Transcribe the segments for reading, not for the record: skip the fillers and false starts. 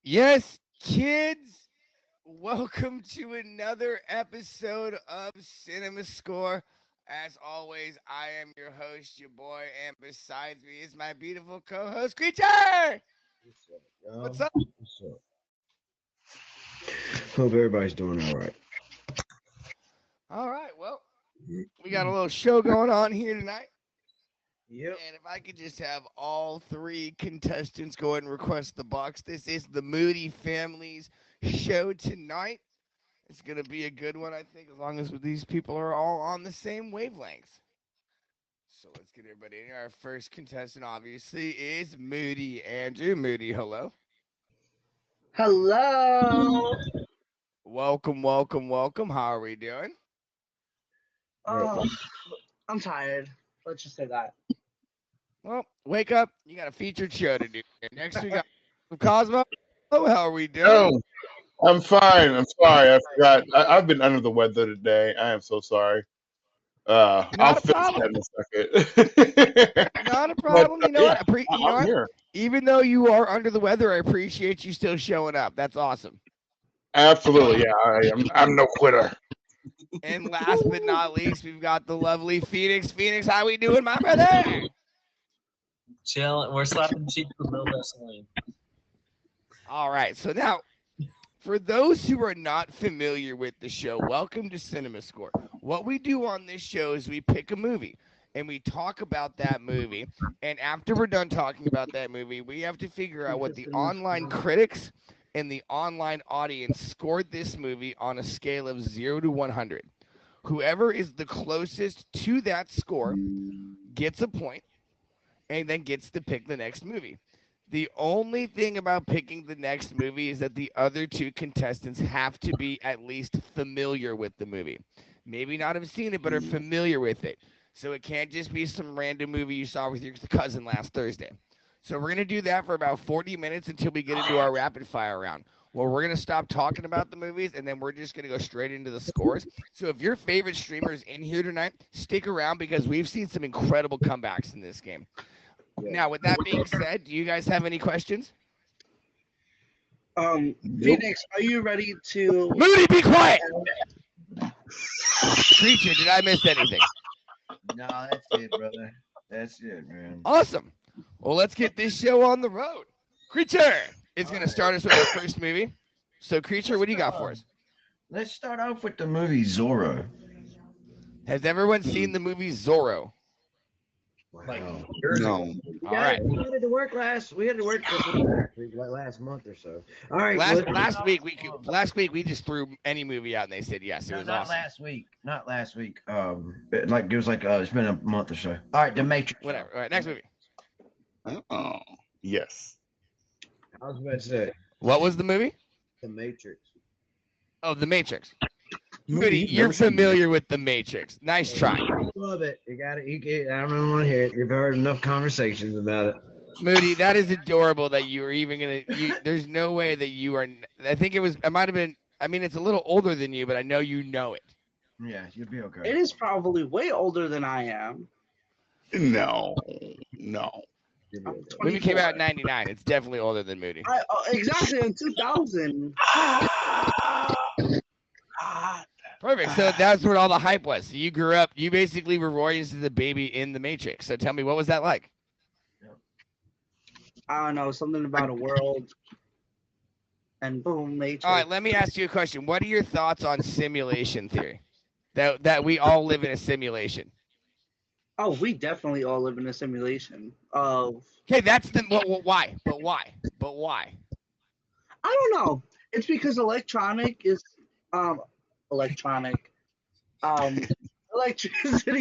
Yes, kids, welcome to another episode of Cinema Score. As always, I am your host, your boy, and besides me is my beautiful co-host, Creature. What's up, y'all? What's up? What's up? Hope everybody's doing all right. All right, well, we got a little show going on here tonight. Yep. And if I could just have all three contestants go ahead and request the box. This is the Moody Family's show tonight. It's going to be a good one, I think, as long as these people are all on the same wavelengths. So let's get everybody in here. Our first contestant, obviously, is Moody Andrew. Moody, hello. Hello. Welcome, welcome, welcome. How are we doing? Oh, I'm tired. Let's just say that. Well, wake up. You got a featured show to do. Next, we got Cosmo. Oh, how are we doing? Oh, I'm fine. I'm sorry. I forgot. I've been under the weather today. I am so sorry. I'll Not a fix problem. that in a second. Not a But problem. You know yeah, what? You know I'm what? here. Even though you are under the weather, I appreciate you still showing up. That's awesome. Absolutely. Yeah, I'm no quitter. And last but not least, we've got the lovely Phoenix. Phoenix, how we doing, my brother? Chill. We're slapping cheeks with no Vaseline. All right. So now, for those who are not familiar with the show, welcome to Cinema Score. What we do on this show is we pick a movie and we talk about that movie. And after we're done talking about that movie, we have to figure out what the online critics and the online audience scored this movie on a scale of 0 to 100. Whoever is the closest to that score gets a point and then gets to pick the next movie. The only thing about picking the next movie is that the other two contestants have to be at least familiar with the movie. Maybe not have seen it, but are familiar with it. So it can't just be some random movie you saw with your cousin last Thursday. So we're going to do that for about 40 minutes until we get into our rapid fire round. Well, we're going to stop talking about the movies, and then we're just going to go straight into the scores. So if your favorite streamer is in here tonight, stick around because we've seen some incredible comebacks in this game. Now, with that being said, do you guys have any questions? Phoenix, are you ready to? Moody, be quiet! Creature, did I miss anything? No, that's it, brother. That's it, man. Awesome. Well, let's get this show on the road. Creature is going to start us with our first movie. So, Creature, what do you got for us? Let's start off with the movie Zorro. Has everyone seen the movie Zorro? Like, Wow. No. All right. We had to work last last month or so. All right. Last week we just threw any movie out and they said yes. It No, was not awesome. last week. Not last week. It's been a month or so. All right, The Matrix. Whatever. All right, next movie. Oh, yes. I was about to say What was the movie? The Matrix. Oh, The Matrix. Moody, you're familiar with The Matrix. Nice try. Love it. You got it. I don't want to hear it. You've heard enough conversations about it. Moody, that is adorable that you were even going to there's no way that you are I think it might have been I mean it's a little older than you, but I know you know it. Yeah, you'll be okay. It is probably way older than I am. No. You'll be I'm okay. Movie came 24. out in 99. It's definitely older than Moody. Exactly in 2000. Perfect. So that's what all the hype was. So you grew up, you basically were raised as a baby in The Matrix. So tell me, what was that like? I don't know, something about a world. And boom, Matrix. All right, let me ask you a question. What are your thoughts on simulation theory? That we all live in a simulation. Oh, we definitely all live in a simulation of. Okay, that's the why? But why? I don't know. It's because electricity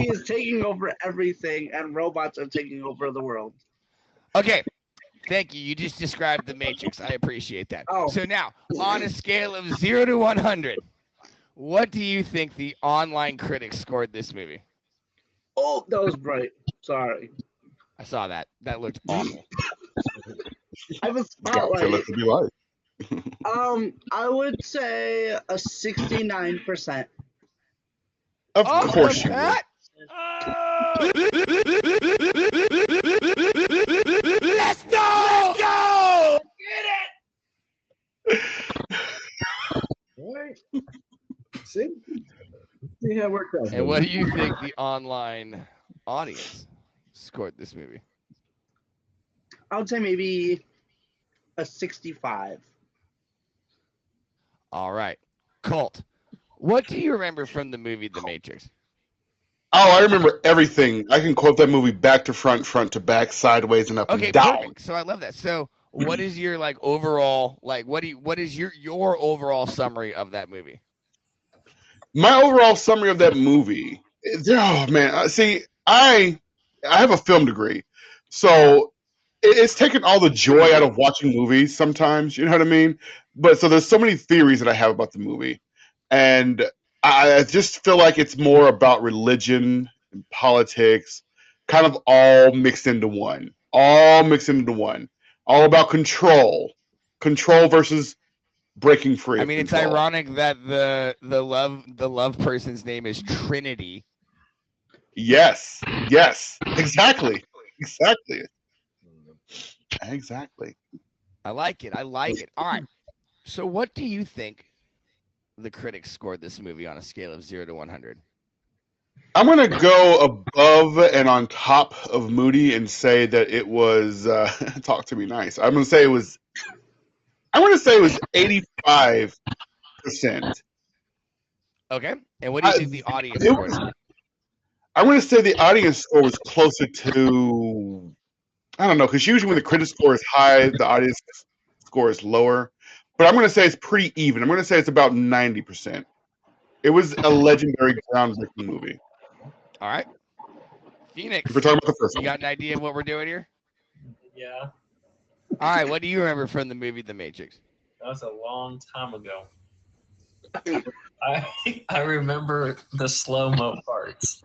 is taking over everything, and robots are taking over the world. Okay. Thank you. You just described The Matrix. I appreciate that. Oh. So now, on a scale of 0 to 100, what do you think the online critics scored this movie? Oh, that was bright. Sorry. I saw that. That looked awful. I have a Got to let spotlight. it be life. I would say a 69%. Of Oh, course you would. Pat! Let's go! right. See how it worked out. And what do you think the online audience scored this movie? I would say maybe a 65. All right. Colt, what do you remember from the movie The Matrix? Oh, I remember everything. I can quote that movie back to front, front to back, sideways, and up Okay, and down. perfect. So I love that. So what is your like overall what is your overall summary of that movie? My overall summary of that movie. Oh man, see, I have a film degree, so it's taken all the joy out of watching movies. Sometimes, you know what I mean. But so there's so many theories that I have about the movie, and I just feel like it's more about religion and politics, kind of all mixed into one. All mixed into one. All about control versus breaking free. I mean, it's control. ironic that the love person's name is Trinity. Yes, exactly. I like it. All right. So what do you think the critics scored this movie on a scale of 0 to 100? I'm gonna go above and on top of Moody and say that it was. Talk to me nice. I'm gonna say it was 85%. Okay. And what do you think the audience it scored? was- I'm gonna say the audience score was closer to. I don't know, because usually when the critic score is high, the audience score is lower. But I'm gonna say it's pretty even. I'm gonna say it's about 90%. It was a legendary, groundbreaking movie. All right. Phoenix, If we're talking about the first you one. got an idea of what we're doing here? Yeah, All right. What do you remember from the movie The Matrix? that was a long time ago. I remember the slow-mo parts.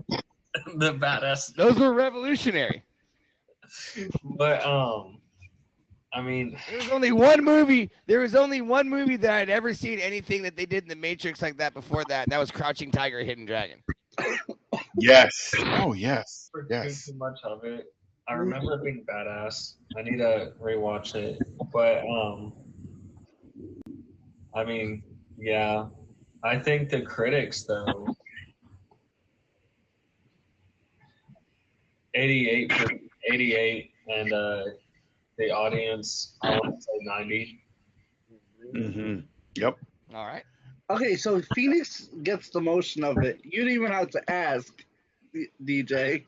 The badass. Those were revolutionary. But I mean, There was only one movie that I'd ever seen anything that they did in The Matrix like that before that, and that was Crouching Tiger, Hidden Dragon. Yes. Oh yes. forget Yes. too much of it. I remember it being badass. I need to rewatch it. But I mean, yeah. I think the critics though 88 and the audience I want to say 90. Mm-hmm. Yep. All right. Okay, so Phoenix gets the motion of it. You didn't even have to ask, DJ.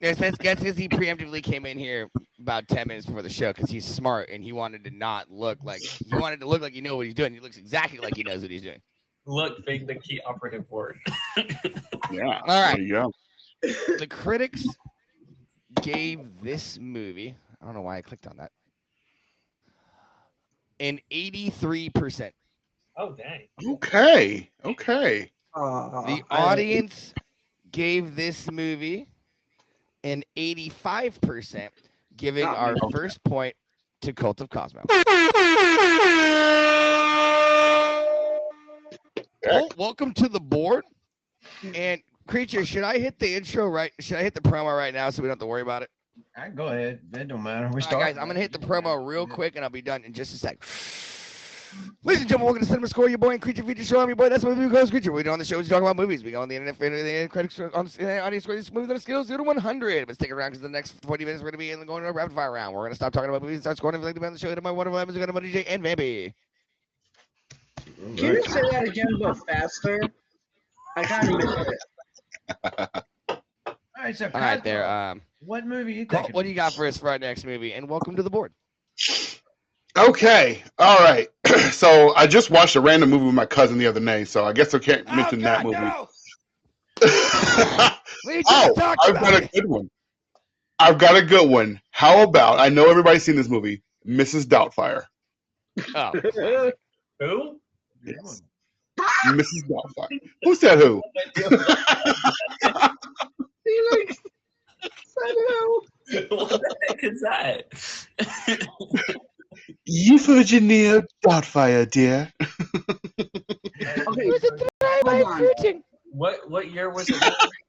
Yes, that's because he preemptively came in here about 10 minutes before the show because he's smart and he wanted to look like he knows what he's doing. He looks exactly like he knows what he's doing. Look, being the key operative word. Yeah. All right. There you go. The critics gave this movie, I don't know why I clicked on that, an 83%. Oh dang. Okay. The audience gave this movie an 85%, giving Not our me. first point to Cult of Cosmo. Well, welcome to the board. And Creature, should I hit the intro right? Should I hit the promo right now so we don't have to worry about it? All right, go ahead. It don't matter. We All right, start. guys, I'm gonna hit the promo real quick, and I'll be done in just a sec. Ladies and gentlemen, welcome to Cinema Score, your boy and Creature Feature Show. I'm your boy. That's what we do, Creature. We do on the show. We talk about movies. We go on the internet, the critics on the audience score this movie on a scale of 0 to 100. But stick around because the next 40 minutes we're gonna be going to a rapid fire round. We're gonna stop talking about movies and start scoring everything on the show. To my wonderful members, we're gonna DJ and Bambi. Can you say that again, but faster? I kind of missed it. All right, so All right, Cosmo, there. what movie you Colt, thinking? what do you got for us for our next movie? And welcome to the board. Okay. All right. So I just watched a random movie with my cousin the other day, so I guess I can't mention that movie. No. We just Oh, talked I've about got a it. good one. I've got a good one. How about, I know everybody's seen this movie, Mrs. Doubtfire. Oh, Who? Yes. Mrs. Doubtfire. Who said who? Phoenix. I know. What the heck is that? Euphigenia Doubtfire, dear. Okay, it was a drive-by hold on. shooting. What year was it,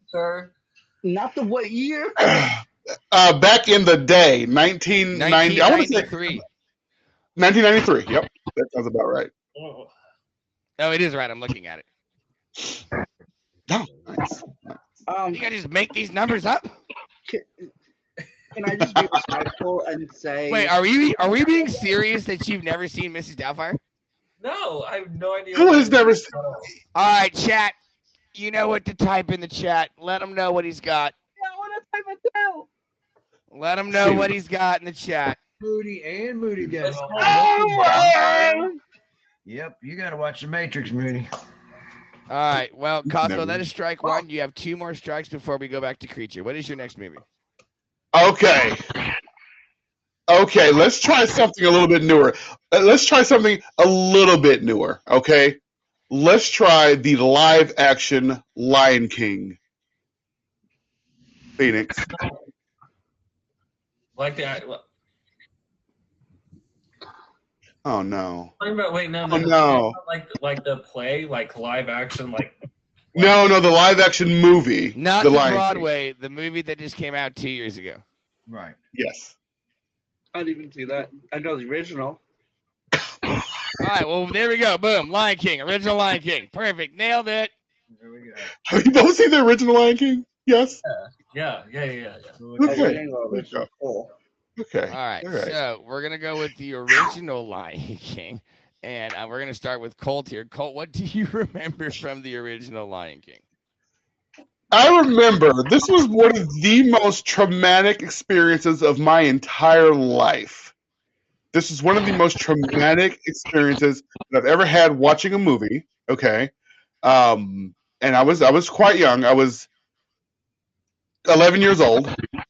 sir? Not the what year? Back in the day, 1990. I want to say 1993. 1993. Yep, that sounds about right. Oh, Oh, it is right. I'm looking at it. Oh, nice. You gotta just make these numbers up. Can I just be respectful and say? Wait, are we being serious that you've never seen Mrs. Doubtfire? No, I have no idea. Who has never? All right, chat. You know what to type in the chat. Let him know what he's got. I want to type it down. Let him know what he's got in the chat. Moody and Moody guys. Yep, you got to watch The Matrix, Moody. All right. Well, Costco, Never. that is strike one. You have 2 more strikes before we go back to Creature. What is your next movie? Okay. Okay, let's try something a little bit newer. Let's try something a little bit newer, okay? Let's try the live action Lion King. Phoenix. Like the. Oh no. Wait, no. Oh no. Like the play, like live action, like. No, the live action movie. Not the the Lion Broadway, the movie that just came out 2 years ago. Right. King. Yes. I didn't even see that. I know the original. All right. Well, there we go. Boom. Lion King. Original Lion King. Perfect. Nailed it. There we go. Have you both seen the original Lion King? Yes. Yeah. Okay. Cool. Okay. All right. All right. So we're going to go with the original Lion King. And we're going to start with Colt here. Colt, what do you remember from the original Lion King? I remember this was one of the most traumatic experiences of my entire life. This is one of the most traumatic experiences that I've ever had watching a movie. Okay, and I was quite young. I was 11 years old. I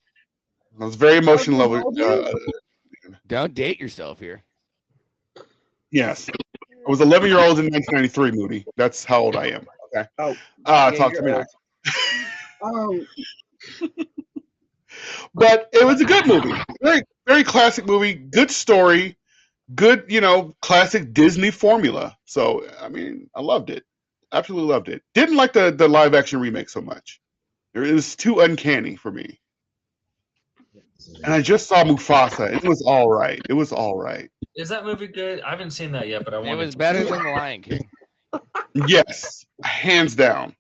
was very emotional. Don't date yourself here. Yes, I was 11 year old in 1993. Moody. That's how old I am. Okay. Oh. Talk to me next. Um. But it was a good movie. Very, very classic movie. Good story. Good, classic Disney formula. So, I mean, I loved it. Absolutely loved it. Didn't like the live action remake so much. It was too uncanny for me. And I just saw Mufasa. It was all right. It was all right. Is that movie good? I haven't seen that yet, but I want. It was better than the Lion King. Yes, hands down.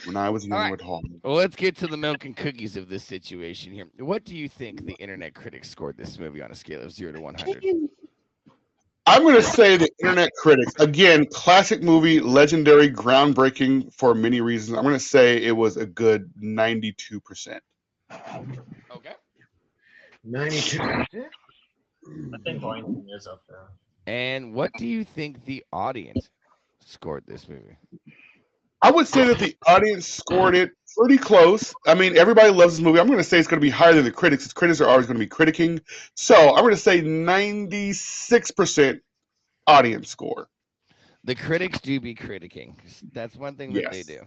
When I was young All right. at home. Well, let's get to the milk and cookies of this situation here. What do you think the internet critics scored this movie on a scale of 0 to 100? I'm going to say the internet critics, again, classic movie, legendary, groundbreaking for many reasons. I'm going to say it was a good 92%. Okay. 92. I think Lion King is up there. And what do you think the audience scored this movie? I would say that the audience scored it pretty close. I mean, everybody loves this movie. I'm going to say it's going to be higher than the critics, because critics are always going to be critiquing. So I'm going to say 96% audience score. The critics do be critiquing. That's one thing that they do.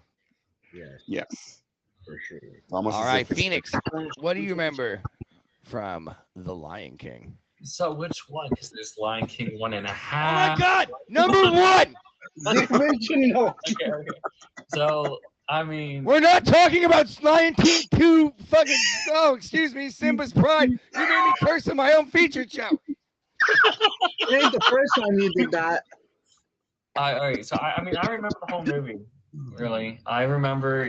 Yes, Yes. for sure. Almost All as right, if it's- Phoenix, what do you remember from The Lion King? So which one? Because there's Lion King 1.5. Oh my God! Number 1! The original. Okay. So I mean, We're not talking about Lion King 2 fucking, oh, excuse me, Simba's Pride. You made me curse in my own feature show. It ain't the first time you did that. all right. So I mean, I remember the whole movie. Really, I remember.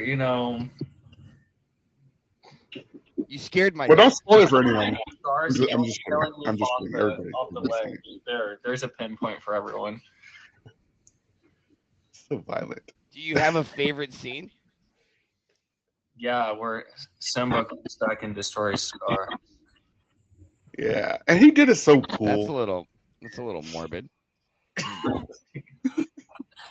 You scared my Well, don't spoil it for anyone. Stars I'm just killing kidding. I'm just kidding. Everybody. off the leg. There's a pinpoint for everyone. So violent. Do you have a favorite scene? Yeah, where Simba comes back and destroys Scar. Yeah. And he did it so That's a cool. little morbid.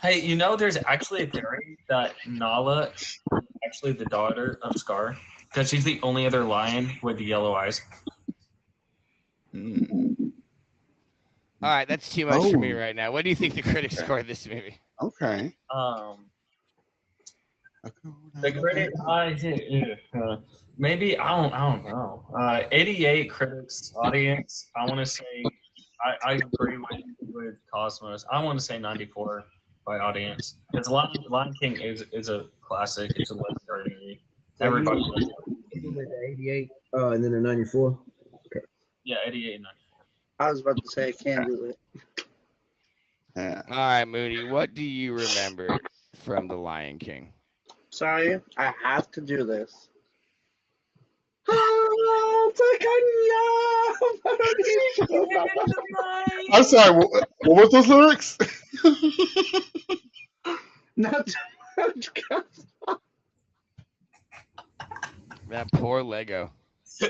Hey, there's actually a theory that Nala is actually the daughter of Scar, because she's the only other lion with the yellow eyes. Mm. All right, that's too much for me Oh. right now. What do you think the critics scored this movie? Okay. The critic, maybe I don't know. 88 critics audience. I want to say, I agree with Cosmos. I want to say 94 by audience. Because Lion King is a classic. It's a legendary movie. Everybody knows it. The 88, and then the 94. Yeah, 88 and 94. I was about to say I can't do it. Yeah. All right, Moody, what do you remember from The Lion King? Sorry, I have to do this. Ah, I'm sorry. What was those lyrics? Not That poor Lego. too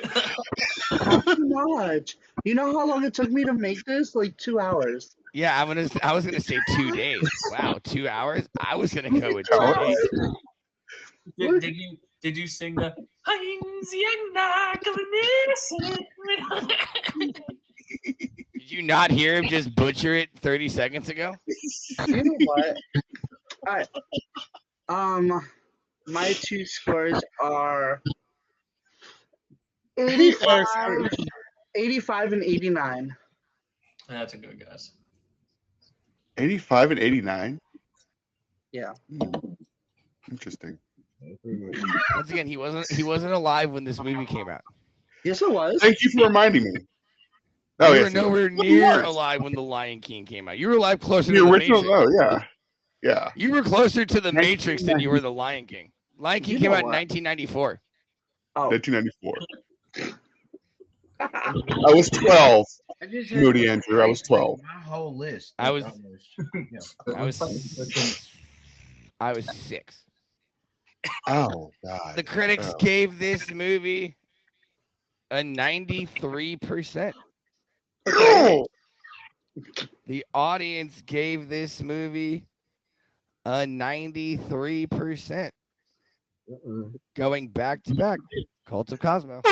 much. You know how long it took me to make this? Like 2 hours. Yeah, I was gonna say 2 days. Wow, 2 hours? I was gonna go with 2 hours? days. Did you sing the Did you not hear him just butcher it 30 seconds ago? You know what? Alright. My two scores are 85, 85 and 89. That's a good guess. 85 and 89. Yeah. Interesting. Once again, he wasn't alive when this movie came out. Yes, it was. Thank you for reminding me. Oh, You yes. were nowhere near alive when The Lion King came out. You were alive closer The to the original, Matrix. oh, yeah. Yeah. You were closer to the Matrix than you were The Lion King. Lion King You came know out in what? 1994. Oh. 1994. I was 12. I just Moody Andrew, I was 12. My whole list. I was- almost, I was 6. Oh, God. The critics Oh. gave this movie a 93%. Oh! The audience gave this movie a 93%. Going back to back. Cult of Cosmo.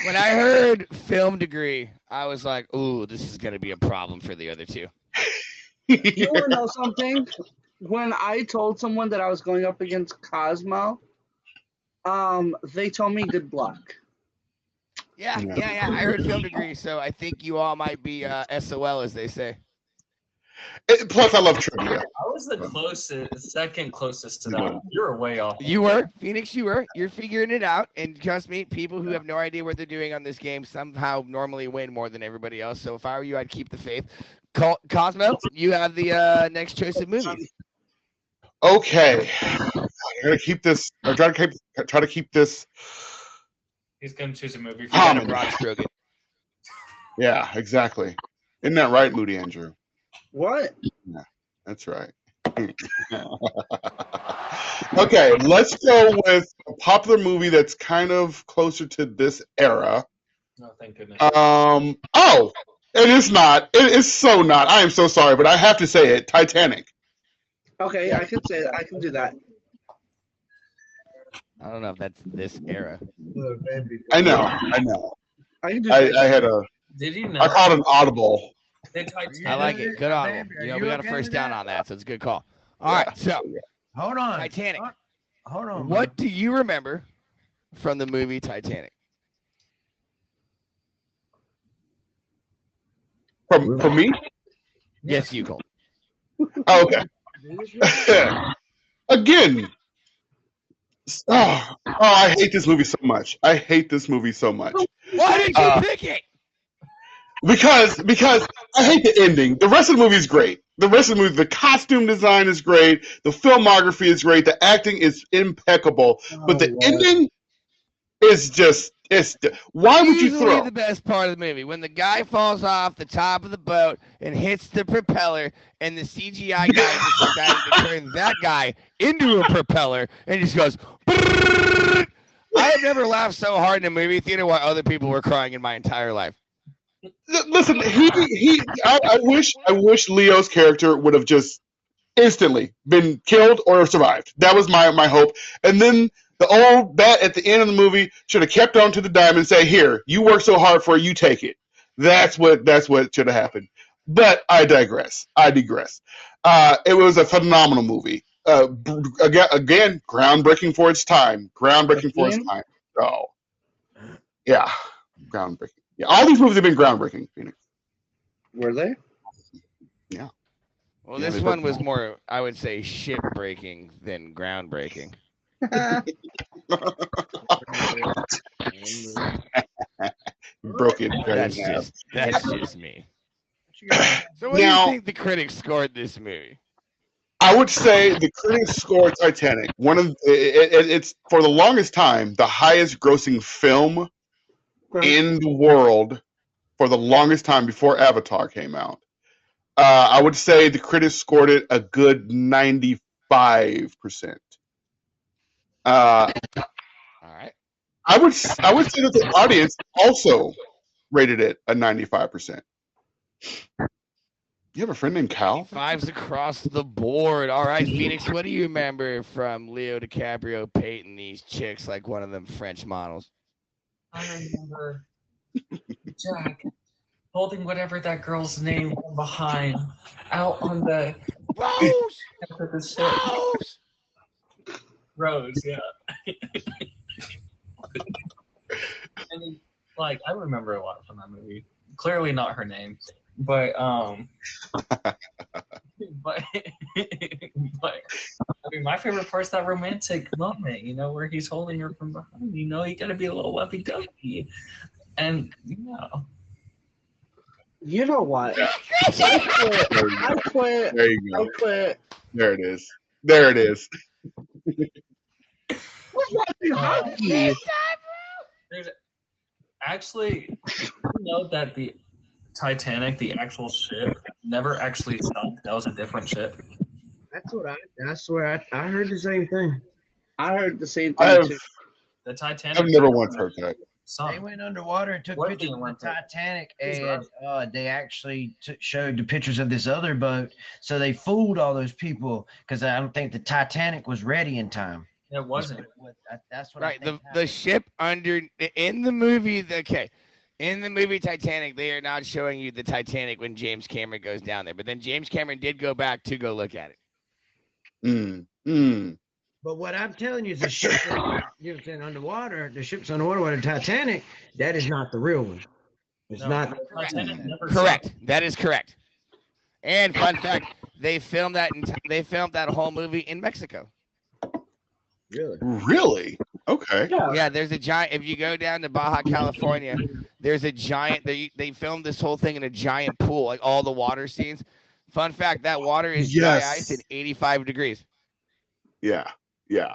When I heard film degree, I was like, ooh, this is going to be a problem for the other two. You want to know something? When I told someone that I was going up against Cosmo, they told me good luck. Yeah. I heard film degree, so I think you all might be SOL, as they say. Plus, I love trivia. I was the second closest to that. You were way off. You were, Phoenix. You were. You're figuring it out, and trust me, people who have no idea what they're doing on this game somehow normally win more than everybody else. So if I were you, I'd keep the faith. Cosmo, you have the next choice of movie. Okay. I'm going to keep this. I'm trying to keep this. He's gonna choose a movie. You got a Common. broad stroke it. Yeah, exactly. Isn't that right, Moody Andrew? What? That's right. Okay, let's go with a popular movie that's kind of closer to this era. No, thank goodness. Oh, it is not. It is so not. I am so sorry, but I have to say it. Titanic. Okay, I can say that. I can do that. I don't know if that's this era. I know. I can do I that. had a. Did you know? I called an audible. Did Titanic- I like it. Good audible. Are You know, you we got a okay first with down that? on that, so it's a good call. All right, so Hold on. Titanic. Hold on. What do you remember from the movie Titanic? From me? Yes, you, Cole. Oh, okay. Again. I hate this movie so much. I hate this movie so much. Why did you pick it? Because I hate the ending. The rest of the movie is great. The rest of the movie, the costume design is great. The filmography is great. The acting is impeccable. But the ending is just why would you Easily throw? the best part of the movie when the guy falls off the top of the boat and hits the propeller, and the CGI guy just decided to turn that guy into a propeller and just goes. I have never laughed so hard in a movie theater while other people were crying in my entire life. Listen, I wish Leo's character would have just instantly been killed or survived. That was my hope. And then the old bat at the end of the movie should have kept on to the dime and say, "Here, you work so hard for it, you take it." That's what should have happened. But I digress. It was a phenomenal movie. Again, groundbreaking for its time. Oh, yeah, groundbreaking. Yeah, all these movies have been groundbreaking, Phoenix. Were they? Yeah. Well, Yeah, this they one both- was more, I would say, ship breaking than groundbreaking. Broke it. That's just me. What So what do Now- you think the critics scored this movie? I would say the critics scored Titanic. It's for the longest time the highest grossing film in the world for the longest time before Avatar came out. I would say the critics scored it a good 95%. All right. I would say that the audience also rated it a 95%. You have a friend named Cal? Fives across the board. All right, Phoenix, what do you remember from Leo DiCaprio painting these chicks like one of them French models? I remember Jack holding whatever that girl's name from behind out on the Rose! of the ship. Rose! Rose, yeah. And like I remember a lot from that movie. Clearly not her name, but but but I mean my favorite part's that romantic moment, you know, where he's holding her from behind. You know, you gotta be a little lovey-dovey, and you know. You know what? Yeah. I quit. There you I go. quit. There it is. There it is. What's watching hockey? There's actually, you know that the Titanic, the actual ship, never actually sunk. That was a different ship. That's what I swear I heard the same thing. I heard the same I thing have, too. The Titanic. I've never once heard that. They Sunk. went underwater and took What pictures thing of the went there? Titanic, Who's and they actually showed the pictures of this other boat. So they fooled all those people because I don't think the Titanic was ready in time. It wasn't. That's what I Right, the think happened. ship under in the movie. In the movie Titanic, they are not showing you the Titanic when James Cameron goes down there, but then James Cameron did go back to go look at it. But what I'm telling you is the ship that's underwater, the ship's underwater with the Titanic, that is not the real one. It's No, not. the Titanic never Correct. sunk. That is correct. And fun fact, they filmed that whole movie in Mexico. Really? Really? Okay. Yeah. Yeah, there's a giant. If you go down to Baja California, there's a giant. They filmed this whole thing in a giant pool, like all the water scenes. Fun fact: that water is dry Yes. ice at 85 degrees. Yeah. Yeah.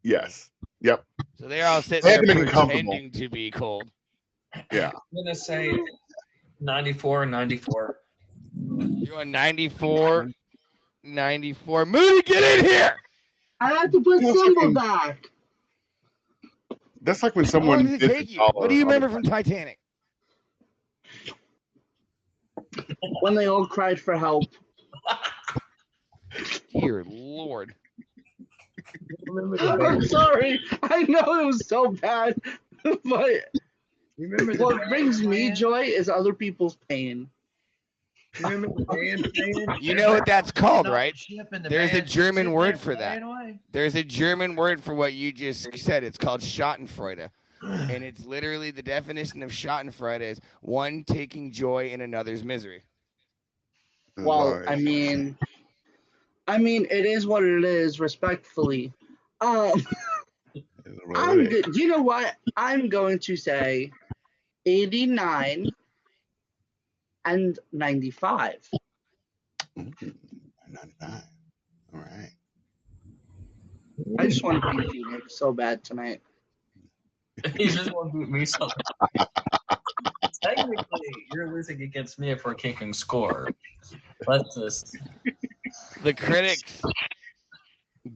Yes. Yep. So they're all sitting They had there to make it comfortable. pretending to be cold. Yeah. I'm gonna say 94 and 94. You're on 94, 94. Moody, get in here! I had to put Yes, Symbol fucking- back. That's like when How long someone did it did take the you? What do you dollar remember on from Titanic? When they all cried for help. Dear Lord. Remember the I'm band? sorry. I know it was so bad, but Remember the what band brings me playing? joy is other people's pain. Remember the band playing? You know what that's called, Off the right? ship and the There's a band German sitting word there for that. playing away. There's a German word for what you just said. It's called Schadenfreude. And it's literally the definition of Schadenfreude is one taking joy in another's misery. Well, Nice. I mean, it is what it is. Respectfully, I'm good. You know what? I'm going to say 89 and 95. 99. All right. I just want to beat Phoenix so bad tonight. You just want to beat me so. Technically, you're losing against me if we're keeping score. Let's just. The critics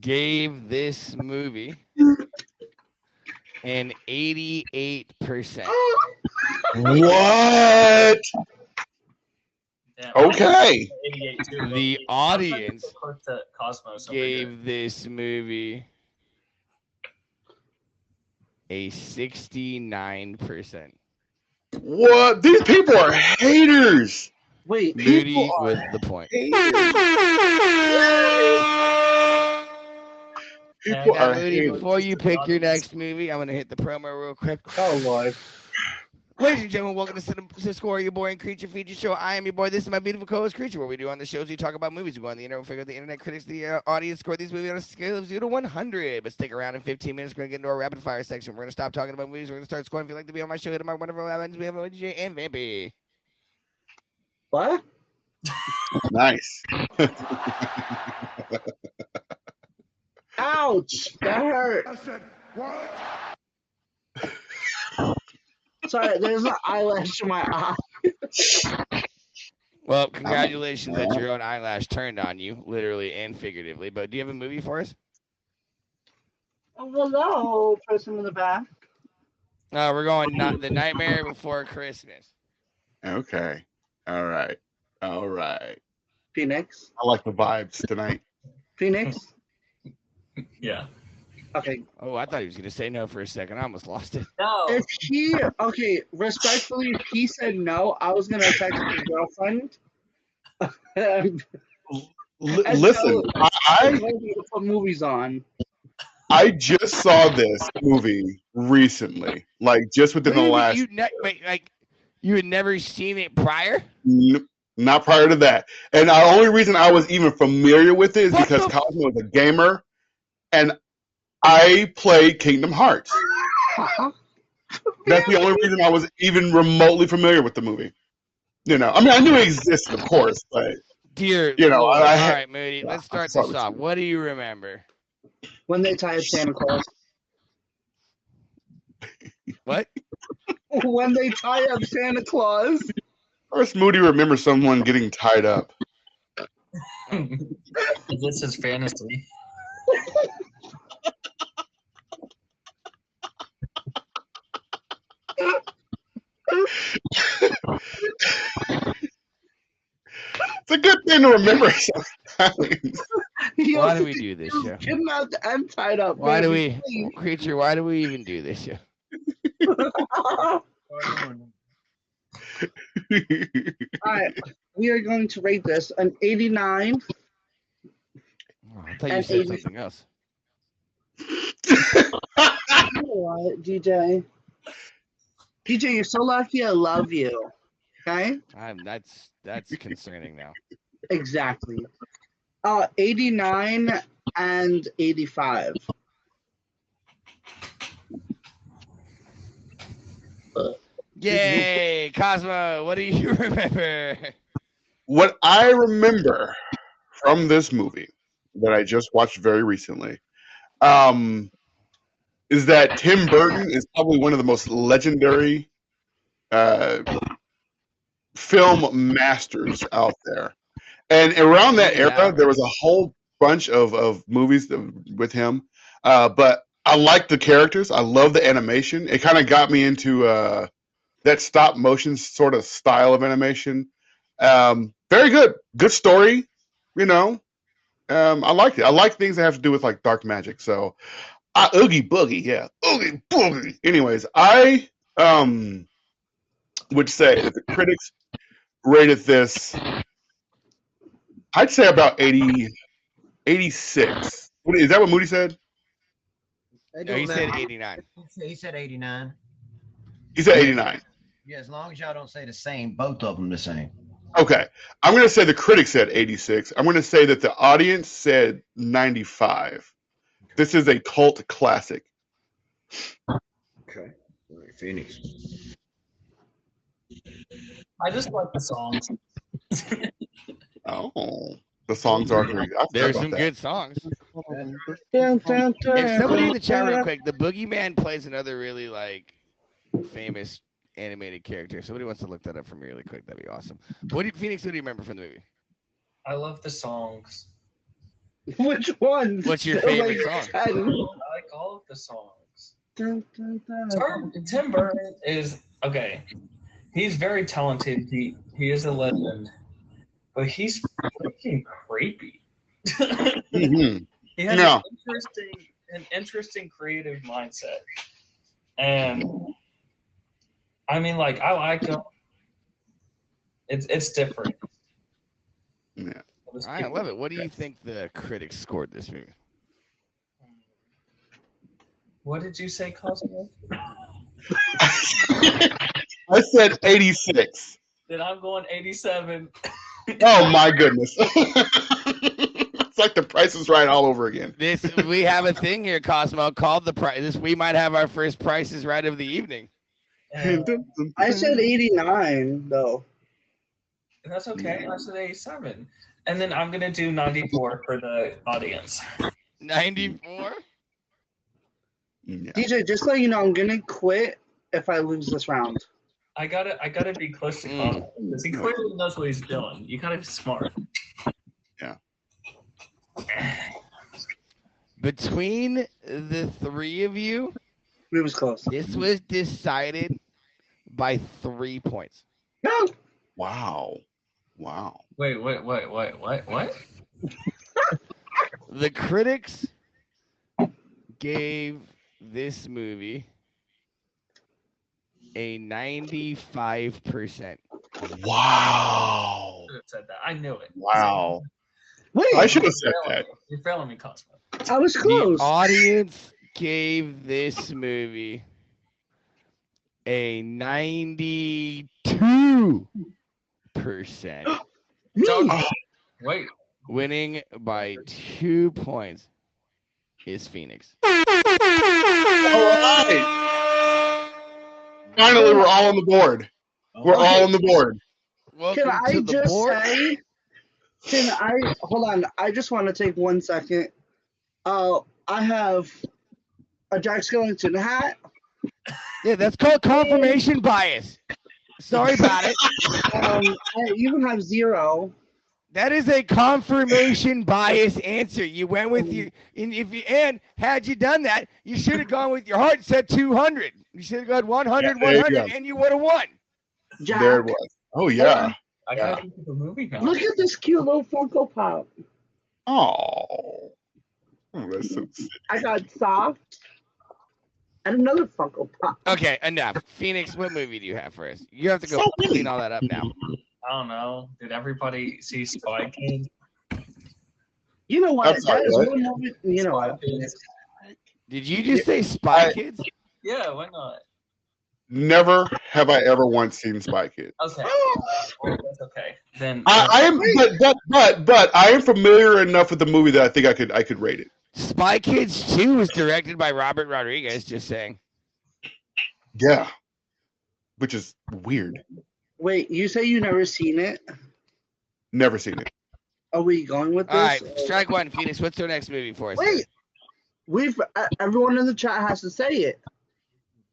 gave this movie an 88%. What? Yeah, Okay. 88 too. The audience Close to Cosmos over here. gave this movie a 69%. What? These people are haters. Wait, Moody People are with the point. People Now, are Moody, haters. before you pick your next movie, I'm going to hit the promo real quick. oh Lord. Ladies and gentlemen, welcome to Cinema Score, your boy and Creature Feature Show. I am your boy. This is my beautiful co-host Creature. What we do on the shows, we talk about movies. We go on the internet, we figure out the internet critics, the audience score these movies on a scale of 0 to 100. But stick around in 15 minutes. We're going to get into our rapid fire section. We're going to stop talking about movies. We're going to start scoring. If you'd like to be on my show, hit my wonderful lines. We have DJ and Vampy. What? Nice. Ouch! That hurt. I said, what? Sorry, there's an eyelash in my eye. Well, congratulations that your own eyelash turned on you, literally and figuratively. But do you have a movie for us? Oh, hello, person in the back. We're going The Nightmare Before Christmas. Okay. All right. All right. Phoenix. I like the vibes tonight. Phoenix. Yeah. Okay. Oh, I thought he was going to say no for a second. I almost lost it. No. If he, respectfully, if he said no, I was gonna text his girlfriend. And Listen, I I told you to put movies on. I just saw this movie recently, like just within the last. You had never seen it prior? Not prior to that. And the only reason I was even familiar with it is What because the- Cosmo was a gamer, and I played Kingdom Hearts. That's the only reason I was even remotely familiar with the movie. You know, I mean, I knew it existed, of course, but Dear You know, Lord. I- All right, Moody, let's start saw this this off. movie. What do you remember? When they tie up Santa Claus. What? When they tie up Santa Claus. first Moody remembers someone getting tied up. This is fantasy. It's a good thing to remember sometimes. Why do we do this show? Kidnapped and tied up. Why do baby. we, Creature, why do we even do this show? All right, we are going to rate this an 89. Oh, I thought you And said 80. something else. You know what, DJ? DJ, you're so lucky. I love you. Okay? That's concerning now. Exactly. 89 and 85. Yay, Cosmo, what do you remember? What I remember from this movie that I just watched very recently is that Tim Burton is probably one of the most legendary film masters out there. And around that era, there was a whole bunch of movies with him. But I like the characters. I love the animation. It kind of got me into that stop motion sort of style of animation. Very good. Good story, you know. I like it. I like things that have to do with like dark magic. So Oogie Boogie, yeah. Oogie Boogie. Anyways, I would say that the critics rated this, I'd say about 80, 86. Is that what Moody said? No, he said 89. He said 89. He said 89. Yeah, as long as y'all don't say the same, both of them the same. Okay. I'm going to say the critics said 86. I'm going to say that the audience said 95. This is a cult classic. Okay. All right, Phoenix. I just like the songs. Oh, the songs are great. I forgot There's about some that. good songs. Dun, dun, dun, If somebody in the chat real dun. quick, the Boogeyman plays another really like famous animated character. Somebody wants to look that up for me really quick. That'd be awesome. Phoenix, what do you remember from the movie? I love the songs. Which ones? What's your There are favorite like song? 10. I like all of the songs. Dun, dun, dun. Tim Burton is okay. He's very talented. He is a legend, but he's freaking creepy. Mhm. He has No. an interesting creative mindset, and I mean, like I like him. It's different. Yeah. I love it. What do you think the critics scored this movie? What did you say, Cosmo? I said 86. Then I'm going 87. Oh my goodness. It's like the Price is Right all over again. We have a thing here, Cosmo, called the price. We might have our first Price is Right of the evening. I said 89 though. That's okay. I said 87. And then I'm going to do 94 for the audience. 94. Yeah. DJ, just so you know, I'm gonna quit if I lose this round. I gotta be close to Cosmo because he clearly knows what he's doing. You gotta be smart. Yeah. Between the three of you, It was close. this was decided by 3 points. No. Wow. Wow. Wait, what? The critics gave this movie a 95%. Wow. I should have said that. I knew it. Wow. Wait, I should have said that. You're failing me, Cosmo. I was close. The audience gave this movie a 92%. Me. Wait. Winning by 2 points is Phoenix. All right. Finally, we're all on the board. We're all on the board. Welcome Can I to the just board. say? Can I hold on? I just want to take 1 second. I have a Jack Skellington hat. Yeah, that's called confirmation bias. Sorry about it. I even have 0. That is a confirmation bias answer. You went with your and had you done that, you should have gone with your heart and said 200. You should have gone 100, Yeah, there you 100, go. and you would have won. Jack, There it was. Oh, yeah. I gotta think of the movie now. look at this cute little Funko Pop. Oh. That's so sick. I got soft and another Funko Pop. Okay, enough. Phoenix, what movie do you have for us? You have to go So many. clean all that up now. I don't know. Did everybody see Spy Kids? You know what? That's That not is right. one movie. You know what? Did you just say Spy Kids? Yeah, why not? Never have I ever once seen Spy Kids. Okay. That's okay. Then I am, but I am familiar enough with the movie that I think I could rate it. Spy Kids 2 was directed by Robert Rodriguez, just saying. Yeah, which is weird. Wait, you say you never seen it? Never seen it. Are we going with this? All right, strike one, Phoenix. What's our next movie for us? Wait, everyone in the chat has to say it.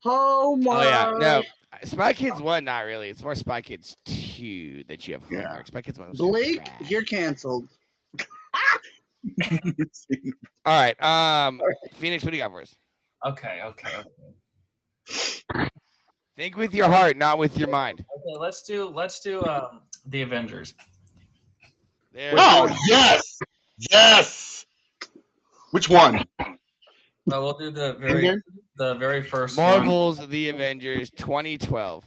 Homework. Oh yeah, no. Spy Kids 1, not really. It's more Spy Kids 2 that you have Yeah. homework. Spy Kids 1 was Blake, trash. you're canceled. All right, Phoenix, what do you got for us? okay. Think with your heart, not with your mind. Okay, let's do the Avengers. There Oh we go. yes. Which one? We'll do the Endgame? very first one. Marvel's The Avengers 2012.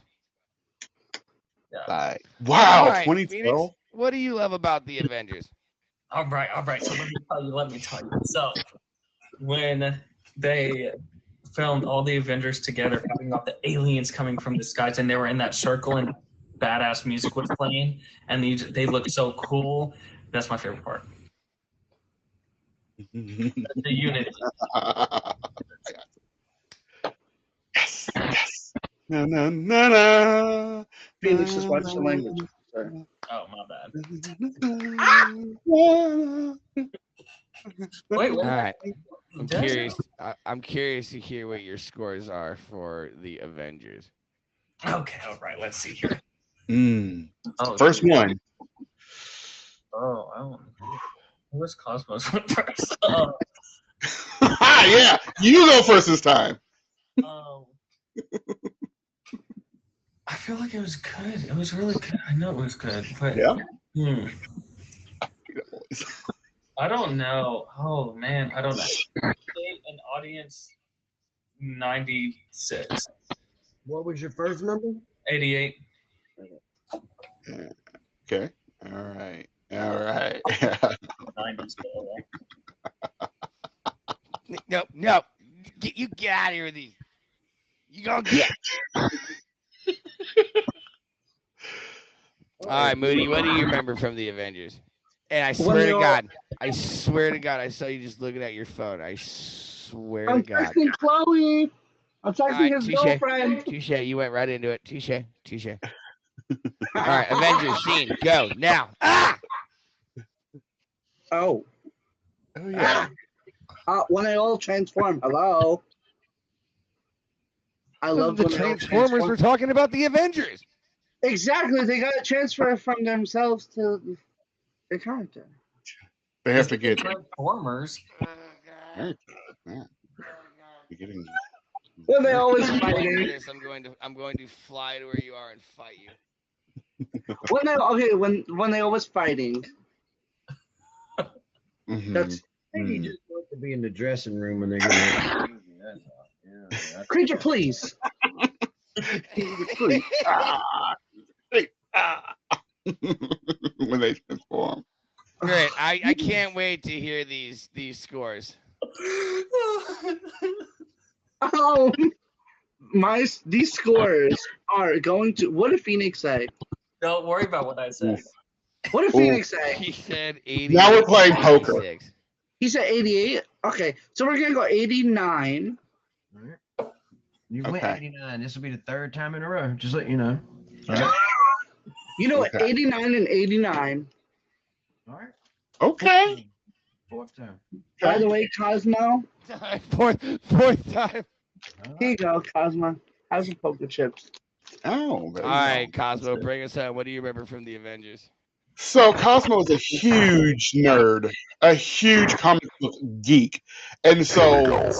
Yeah. Wow, All right, 2012. Phoenix, what do you love about The Avengers? All right. So let me tell you. So when they filmed all the Avengers together, having all the aliens coming from the skies, and they were in that circle, and badass music was playing, and they looked so cool. That's my favorite part. The unity. Yes. Na, na, na, na. Phoenix, just watch the language. Sorry. Oh, my bad. Wait, Wait, All what? right, I'm Does it? curious. I'm curious to hear what your scores are for The Avengers. Okay, all right. Let's see here. Oh, First one. Oh, I don't know. Where's Cosmos went first? Oh, Yeah, you go first this time. um, I feel like it was good. It was really good. I know it was good, but Yeah. I don't know. Oh man, I don't know. An audience 96, What was your first number? 88. Okay. All right. 90s. No. You get out of here with these. You gonna get. All right, Moody, what do you remember from the Avengers? And I When swear they to all- God, I saw you just looking at your phone. I swear I'm to God. texting Chloe. I'm texting Alright, his touche. girlfriend. Touche, you went right into it. Touche. All right, Avengers scene, go now. Ah! Oh. Oh yeah. When they all transform. Hello. I love The when they all Transformers. transform. We're talking about the Avengers. Exactly. They got to transfer from themselves to the character. They have to get. Transformers. Man, you're getting. When they always After fighting. this, I'm going to fly to where you are and fight you. When they always fighting. Mhm. That's I think he just wants to be in the dressing room when they're going to. creature, please. When they transform. Great. I can't wait to hear these scores. These scores are going to. What did Phoenix say? Don't worry about what I said. What did Phoenix say? He said 80. Now we're playing poker. He said 88. Okay, so we're gonna go 89. You went Okay. 89. This will be the third time in a row. Just let you know. You know what? Okay. 89 and 89. All right. Okay. Fourth time. By the way, Cosmo, Fourth time. here you go, Cosmo. Have some poker chips. Oh. there you All right, go. Cosmo, bring us home. What do you remember from the Avengers? So Cosmo is a huge nerd, a huge comic book geek, and so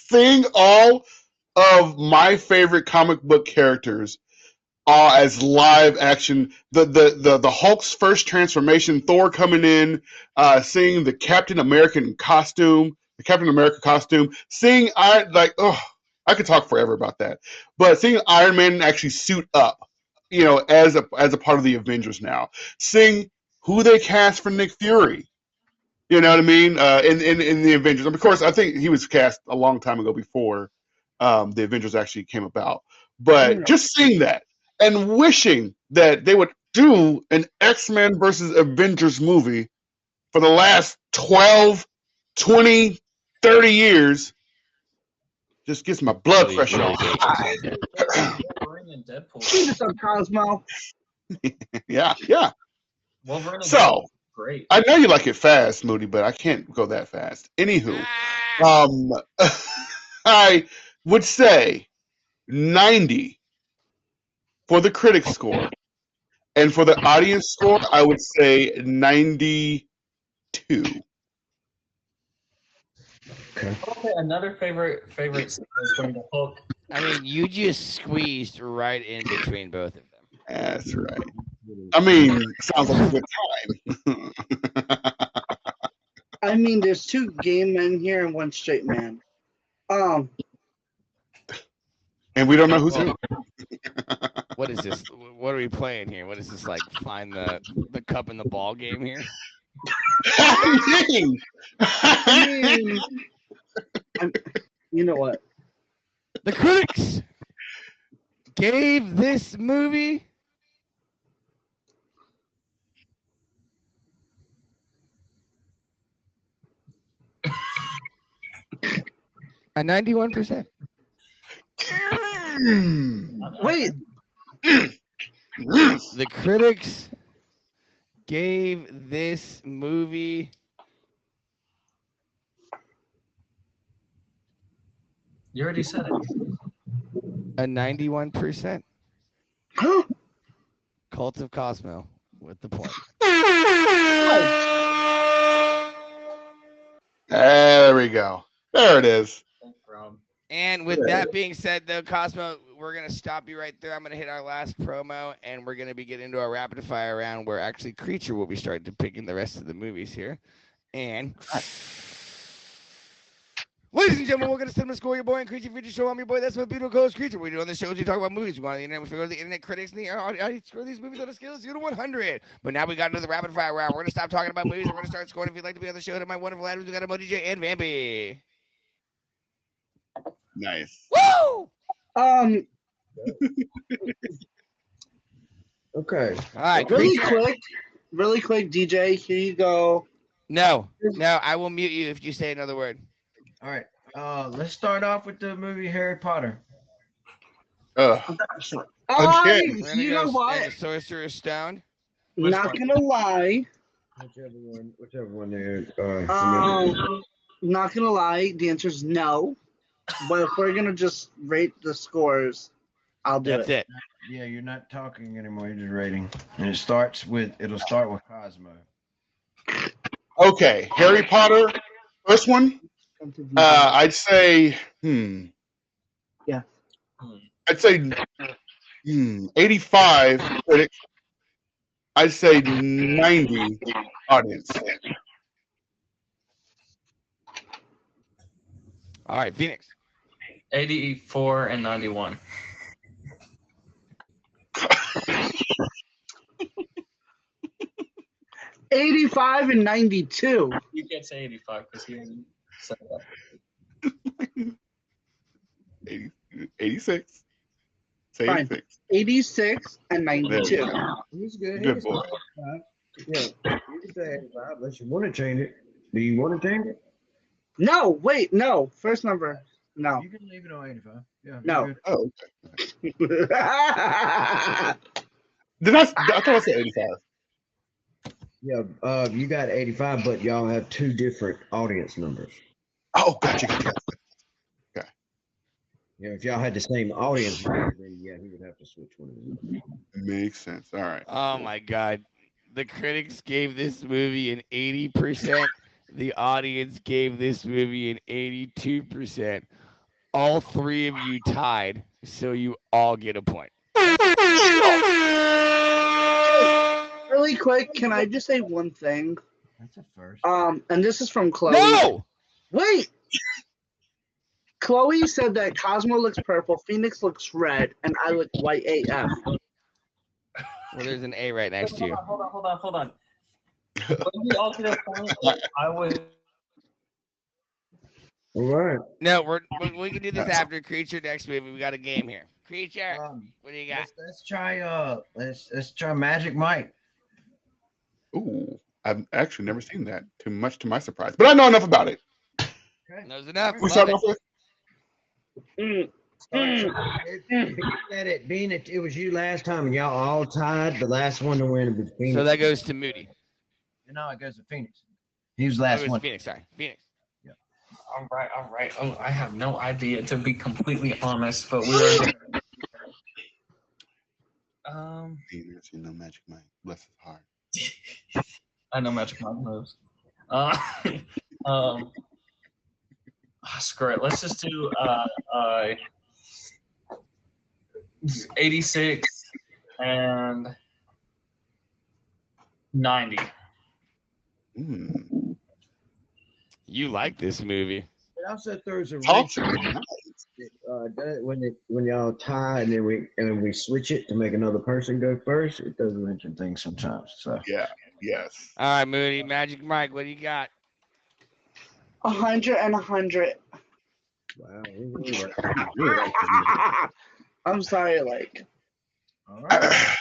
seeing all of my favorite comic book characters as live action, the Hulk's first transformation, Thor coming in, seeing the Captain America costume, seeing I could talk forever about that, but seeing Iron Man actually suit up, as a part of the Avengers now, seeing who they cast for Nick Fury, you know what I mean, in the Avengers. And of course, I think he was cast a long time ago before the Avengers actually came about. But just seeing that and wishing that they would do an X-Men versus Avengers movie for the last 12, 20, 30 years just gets my blood pressure up. Wolverine and Deadpool. Keep this up, Cosmo. Yeah. Wolverine and So, Deadpool is great. I know you like it fast, Moody, but I can't go that fast. Anywho, I would say 90 for the critic score. And for the audience score, I would say 92. Okay, another favorite scene is when the Hulk. I mean, you just squeezed right in between both of them. That's right. I mean, sounds like a good time. I mean, there's two gay men here and one straight man. And we don't know who's who. What is this? What are we playing here? What is this, like find the cup in the ball game here? You know what? The critics gave this movie a 91%. Wait, The critics gave this movie You already said it. a 91%. Cult of Cosmo with the point. There we go. There it is. Thanks, Rob. And with that being said, though, Cosmo, we're going to stop you right there. I'm going to hit our last promo, and we're going to be getting into our rapid fire round where actually Creature will be starting to pick in the rest of the movies here. And ladies and gentlemen, welcome to Cinema Score, your boy and Creature Feature Show. I'm your boy. That's my beautiful co-host, Creature. We do on the shows. We talk about movies. We go on the internet. We figure out the internet critics and the audience score these movies on a scale of 0 to 100. But now we got into the rapid fire round. We're going to stop talking about movies. We're going to start scoring. If you'd like to be on the show, to my wonderful items, we got Emoji J and Vampy. Nice. Woo! Okay. All right, Really Creature. quick, DJ. Here you go. No, I will mute you if you say another word. All right. Let's start off with the movie Harry Potter. Again. We're gonna You go know and what? the Sorcerer's Stone. Which Not one? gonna lie. Whichever one there. Not gonna lie. The answer is no. But if we're gonna just rate the scores, I'll do That's it. Yeah, you're not talking anymore. You're just rating, and it'll start with Cosmo. Okay, Harry Potter. First one. I'd say. Yeah. I'd say 85 critics. I'd say 90 audience. All right, Phoenix. 84 and 91. $85 and $92. You can't say 85 because he hasn't said that. 86. Say Fine. 86. 86 and 92. He's good. Good boy. Yeah. You can say 85 unless you want to change it. Do you want to change it? No, wait, no. First number. No. You can leave it on 85. Yeah. No. you're good. Oh, okay. I thought I said 85. Yeah. You got 85, but y'all have two different audience numbers. Oh, gotcha. Yeah. If y'all had the same audience number, then yeah, he would have to switch one of them. Makes sense. All right. Oh my God, the critics gave this movie an 80%. The audience gave this movie an 82%. All three of you tied, so you all get a point. Really quick, can I just say one thing? That's a first. And this is from Chloe. No! Wait! Chloe said that Cosmo looks purple, Phoenix looks red, and I look white AF. Well, there's an A right next to you. Hold on. When we all get a point, I would. All right. No, we can do this after Creature next movie. We got a game here. Creature, what do you got? Let's try Magic Mike. Ooh, I've actually never seen that. Too much to my surprise, but I know enough about it. Okay. Knows enough. We Love start it. off with. Being it was you last time and y'all all tied, the last one to win was Phoenix. So that goes to Moody. No, it goes to Phoenix. He was the That last goes to one. Phoenix. Sorry, Phoenix. All right. Oh, I have no idea, to be completely honest, but we were. Never seen no Magic Mike. Bless his heart. I know Magic Mike moves. Screw it. Let's just do 86 and 90. You like this movie. It also throws a Talk wrench to me. when y'all tie and then we switch it to make another person go first. It does a wrench in things sometimes. So Yeah. Yes. All right, Moody. Magic Mike, what do you got? 100 and 100. wow, we really like this movie. I'm sorry, like. All right.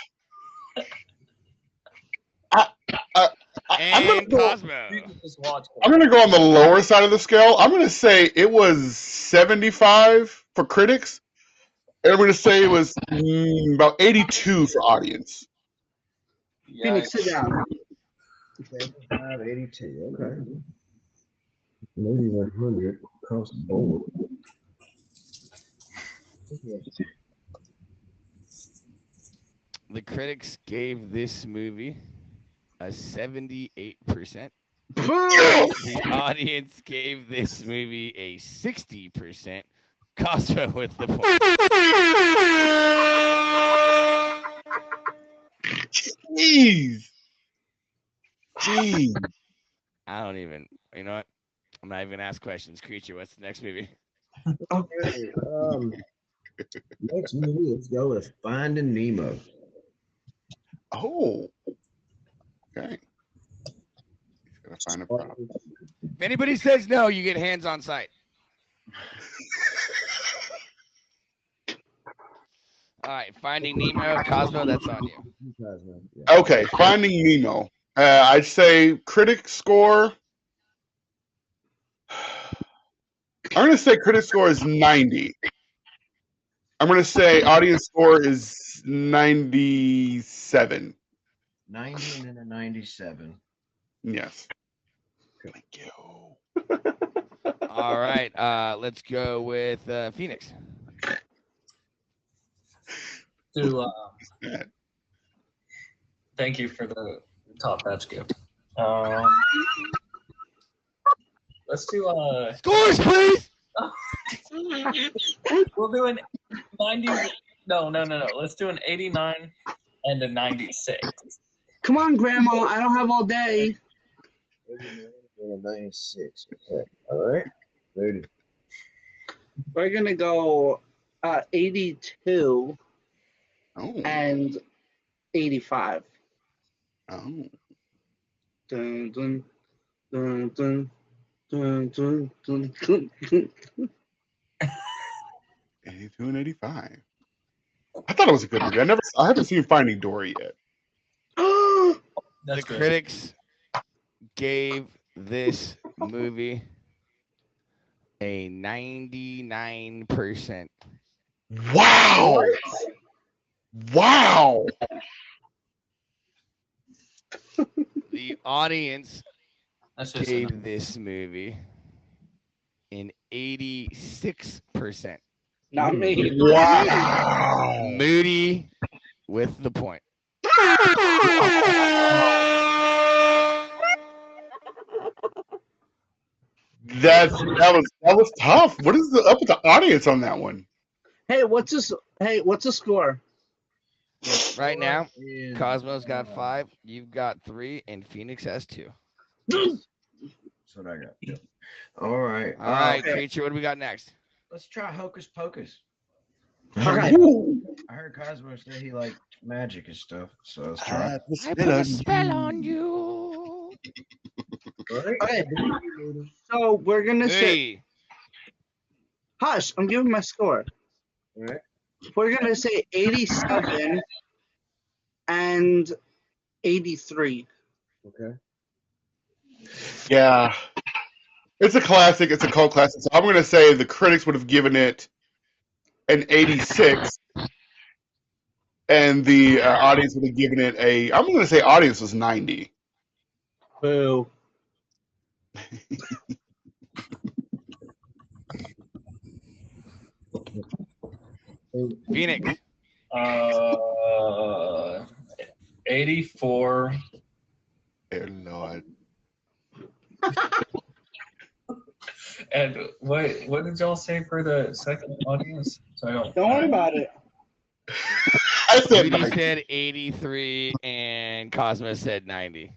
And Cosmo. Just watch I'm going to go on the lower side of the scale. I'm going to say it was 75 for critics. And I'm going to say it was about 82 for audience. Phoenix, sit down. 75, 82. Okay. Maybe 100 across the board. The critics gave this movie a 78%. The audience gave this movie a 60%. Cosmo with the point. Jeez. Jeez. I don't even, you know what? I'm not even going to ask questions. Creature, what's the next movie? Okay. Next movie, let's go with Finding Nemo. Oh. Okay. He's going to find a problem. If anybody says no, you get hands on sight. All right, Finding Nemo, Cosmo, that's on you. Cosmo, yeah. Okay, Finding Nemo. I'd say critic score. I'm gonna say critic score is 90. I'm gonna say audience score is 97. 90 and then a 97. Yes. Thank you. All right, let's go with Phoenix. Thank you for the top patch gift. Let's do Scores, please. we'll do an 90. No. Let's do an 89 and a 96. Come on, Grandma. I don't have all day. 96. Okay. All right. Ready. We're gonna go 82 Oh. and 85. Oh. Dun, dun, dun, dun, dun, dun, dun, dun, dun. 82 and 85. I thought it was a good movie. I haven't seen Finding Dory yet. That's The good. critics gave this movie a 99%. Wow. Wow. The audience That's just gave this movie an 86%. Not me. Wow. Moody with the point. That was tough. What is up with the audience on that one? Hey, what's the score? Right now, Is, Cosmo's got 5, you've got 3, and Phoenix has 2. That's what I got. All right. All right, Okay. Creature, what do we got next? Let's try Hocus Pocus. Okay. I heard Cosmo say he liked magic and stuff, so let's try. I put a spell on you. Okay. So we're gonna say, Hey, hush. I'm giving my score. All right. We're gonna say 87 and 83. Okay. Yeah. It's a classic. It's a cult classic. So I'm going to say the critics would have given it an 86, and the audience would have given it I'm going to say audience was 90. Boo. Phoenix. 84. Dear Lord. And what did y'all say for the second audience? So I don't. Don't worry about it. I said Moody 90. said 83, and Cosmo said 90.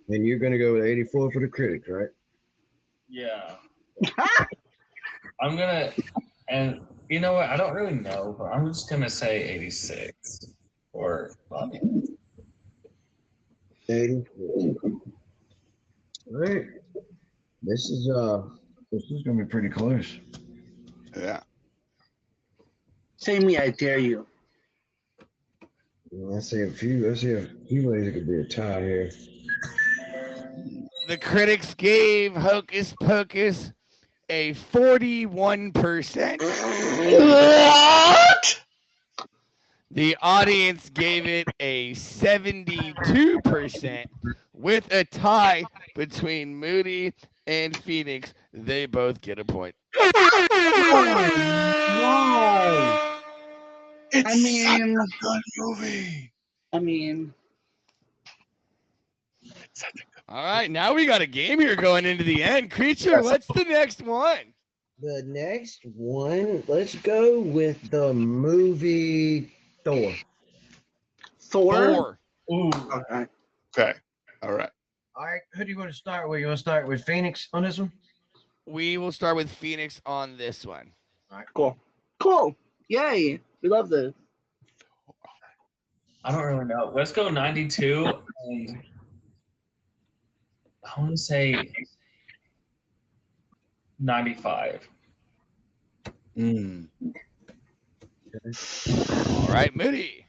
And you're gonna go with 84 for the critics, right? Yeah. I'm gonna, and you know what? I don't really know, but I'm just gonna say 86 for audience. 84. All right. This is gonna be pretty close. Yeah. Say me, I dare you. I see a few ways it could be a tie here. The critics gave Hocus Pocus a 41%. What? The audience gave it a 72%, with a tie between Moody and Phoenix. They both get a point. Wow. It's I mean, such a good movie. It's such a good All right, now we got a game here going into the end. Creature, what's the next one? The next one, let's go with the movie Thor. Thor. Ooh. Okay. Okay. All right. All right, who do you want to start with? You want to start with Phoenix on this one? We will start with Phoenix on this one. Cool. Cool. Yay. We love this. I don't really know. Let's go 92, and I want to say 95. Mm. All right, Moody.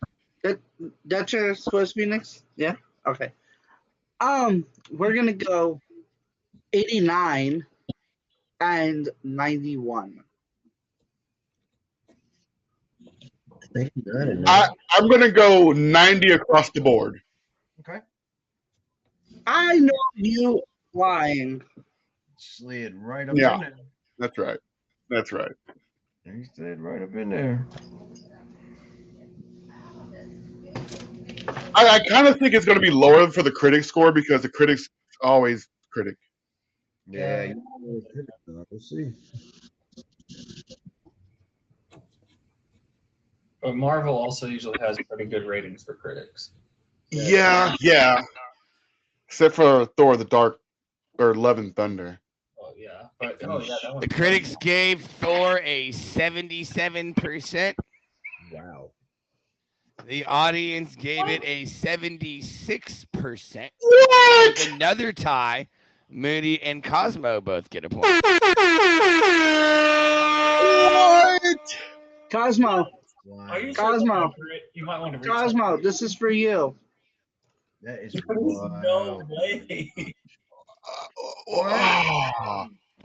That's your supposed to be next? Yeah? Okay. We're gonna go 89 and 91. I'm gonna go 90 across the board. Okay. I know you lying. Slid right up Yeah. in there. That's right. That's right. He slid right up in there. I kind of think it's going to be lower for the critic score because the critics always critic. Yeah. We'll see. But Marvel also usually has pretty good ratings for critics. Yeah. Except for Thor: The Dark or Love and Thunder. Oh yeah, but that one. The critics gave Thor a 77%. Wow. The audience gave it a 76%. What? With another tie, Moody and Cosmo both get a point. What? Cosmo, Are you Cosmo. You might want to reach Cosmo, this is for you. That is No way.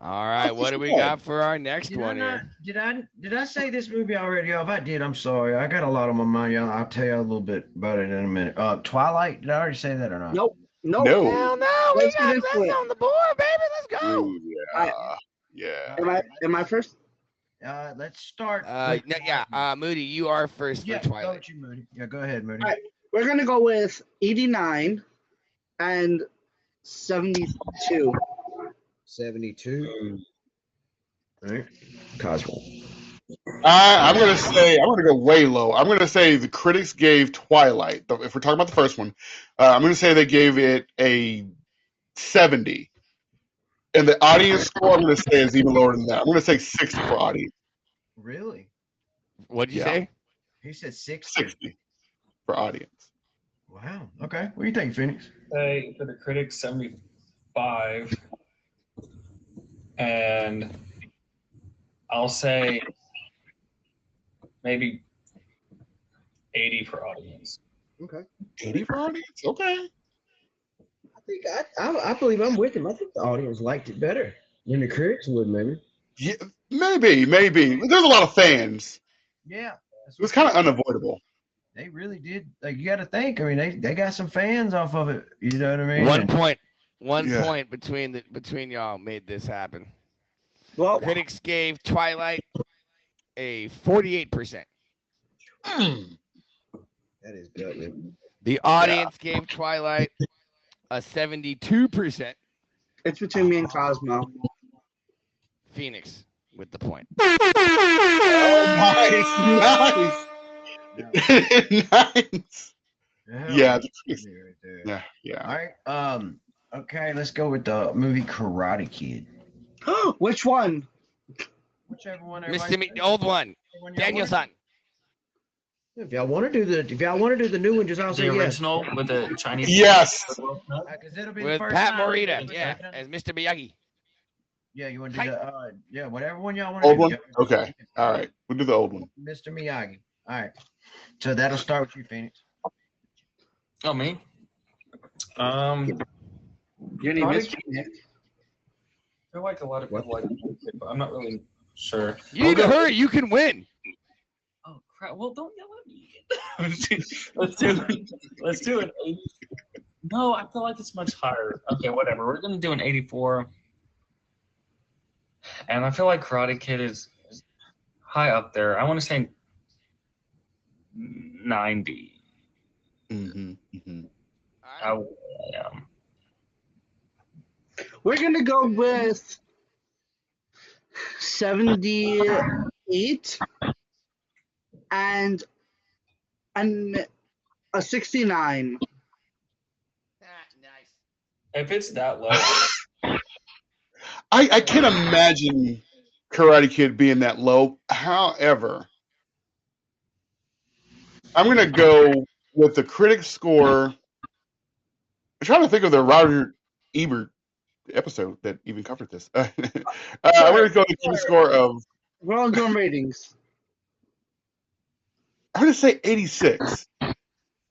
All right, what do we got for our next one here? Did I say this movie already? If I did, I'm sorry. I got a lot on my mind. I'll tell you a little bit about it in a minute. Twilight. Did I already say that or not? Nope. No. Hell no, we Let's got get this into it. on the board, baby. Let's go. Ooh, yeah. Am I first? Let's start. Moody, you are first Yeah, for go Twilight. with you, Moody. Yeah, go ahead, Moody. All right. We're gonna go with 89 and 72. 72. All right. Cosmo. I'm gonna go way low. I'm gonna say the critics gave Twilight. If we're talking about the first one, I'm gonna say they gave it a 70, and the audience score I'm gonna say is even lower than that. I'm gonna say 60 for audience. Really? What'd you Yeah. say? He said 60. 60 for audience. Wow. Okay. What do you think, Phoenix? Say for the critics 75, and I'll say maybe 80 for audience. Okay. 80 for audience. Okay. I think I believe I'm with him. I think the audience liked it better than the critics would, maybe. Yeah, maybe. There's a lot of fans. Yeah. It was kind of unavoidable. They really did. Like, you got to think. I mean, they got some fans off of it. You know what I mean? One point Yeah. between y'all made this happen. Well, Critics gave Twilight a 48%. Mm. That is good, man. The audience gave Twilight a 72%. it's between me and Cosmo. Phoenix with the point. Oh, nice. Nice. Yeah. Right there. Yeah. All right. Okay, let's go with the movie Karate Kid. Which one? Whichever one. The old one. Daniel-san. If y'all want to do the new one, just I'll say The yes. original with the Chinese. Yes. Because it'll be the With first Pat time. Morita, yeah, as Mr. Miyagi. Yeah, you want to do the whatever one y'all want to Old do. one? Yeah. Okay. All right. We'll do the old one. Mr. Miyagi. All right. So that'll start with you, Phoenix. Oh, me? Your name is I feel like a lot of people like it, but I'm not really sure. You need to hurry. You can win. Oh crap! Well, don't yell at me. let's do an 80. No, I feel like it's much higher. Okay, whatever. We're gonna do an 84, and I feel like Karate Kid is high up there. I want to say 90. Mm-hmm. Yeah. We're gonna go with 78 and a 69. If it's that low, I can't imagine Karate Kid being that low. However, I'm going to go with the critic score. I'm trying to think of the Roger Ebert episode that even covered this. I'm going to go with the critic score of We're all doing ratings. I'm gonna say 86. I'm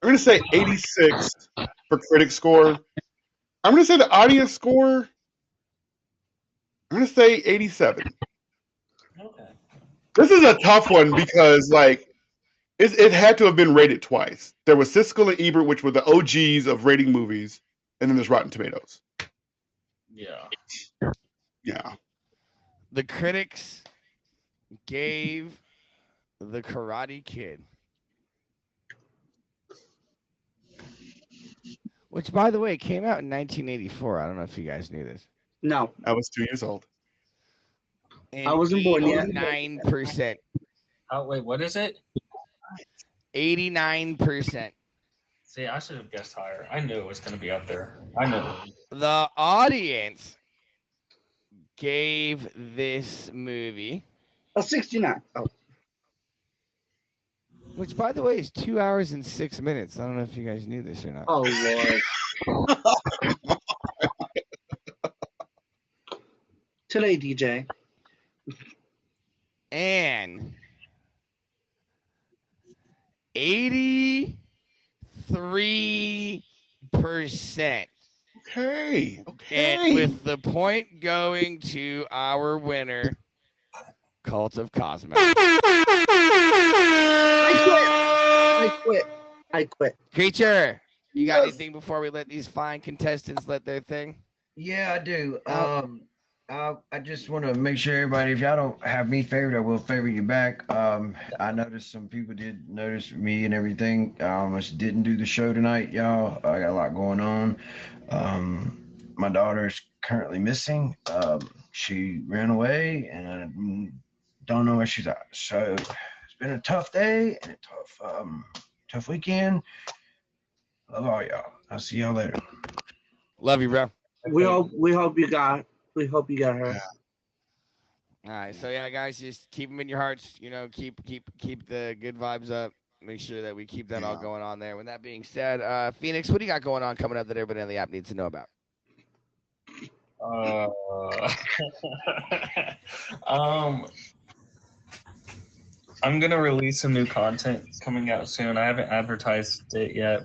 gonna say 86 for critic score. I'm gonna say the audience score. I'm gonna say 87. Okay. This is a tough one because like it had to have been rated twice. There was Siskel and Ebert, which were the OGs of rating movies, and then there's Rotten Tomatoes. Yeah. Yeah. The critics gave The Karate Kid, which, by the way, came out in 1984. I don't know if you guys knew this. No, I was 2 years old. And I wasn't born yet. 89%. Oh wait, what is it? 89%. See, I should have guessed higher. I knew it was going to be up there. I knew. The audience gave this movie, a 69. Oh, which, by the way, is 2 hours and 6 minutes. I don't know if you guys knew this or not. oh Lord. Today, DJ. And 83%. Okay. And with the point going to our winner, Cult of Cosmo. I quit. Creature, you got Yes. anything before we let these fine contestants let their thing? Yeah, I do. I just want to make sure everybody, if y'all don't have me favored, I will favor you back. I noticed some people did notice me and everything. I almost didn't do the show tonight, y'all. I got a lot going on. My daughter's currently missing. She ran away, and I don't know where she's at. So it's been a tough day and a tough weekend. Love all y'all. I'll see y'all later. Love you, bro. We hope you got her. All right, so yeah, guys, just keep them in your hearts. You know, keep the good vibes up. Make sure that we keep that all going on there. With that being said, Phoenix, what do you got going on coming up that everybody on the app needs to know about? I'm gonna release some new content coming out soon. I haven't advertised it yet,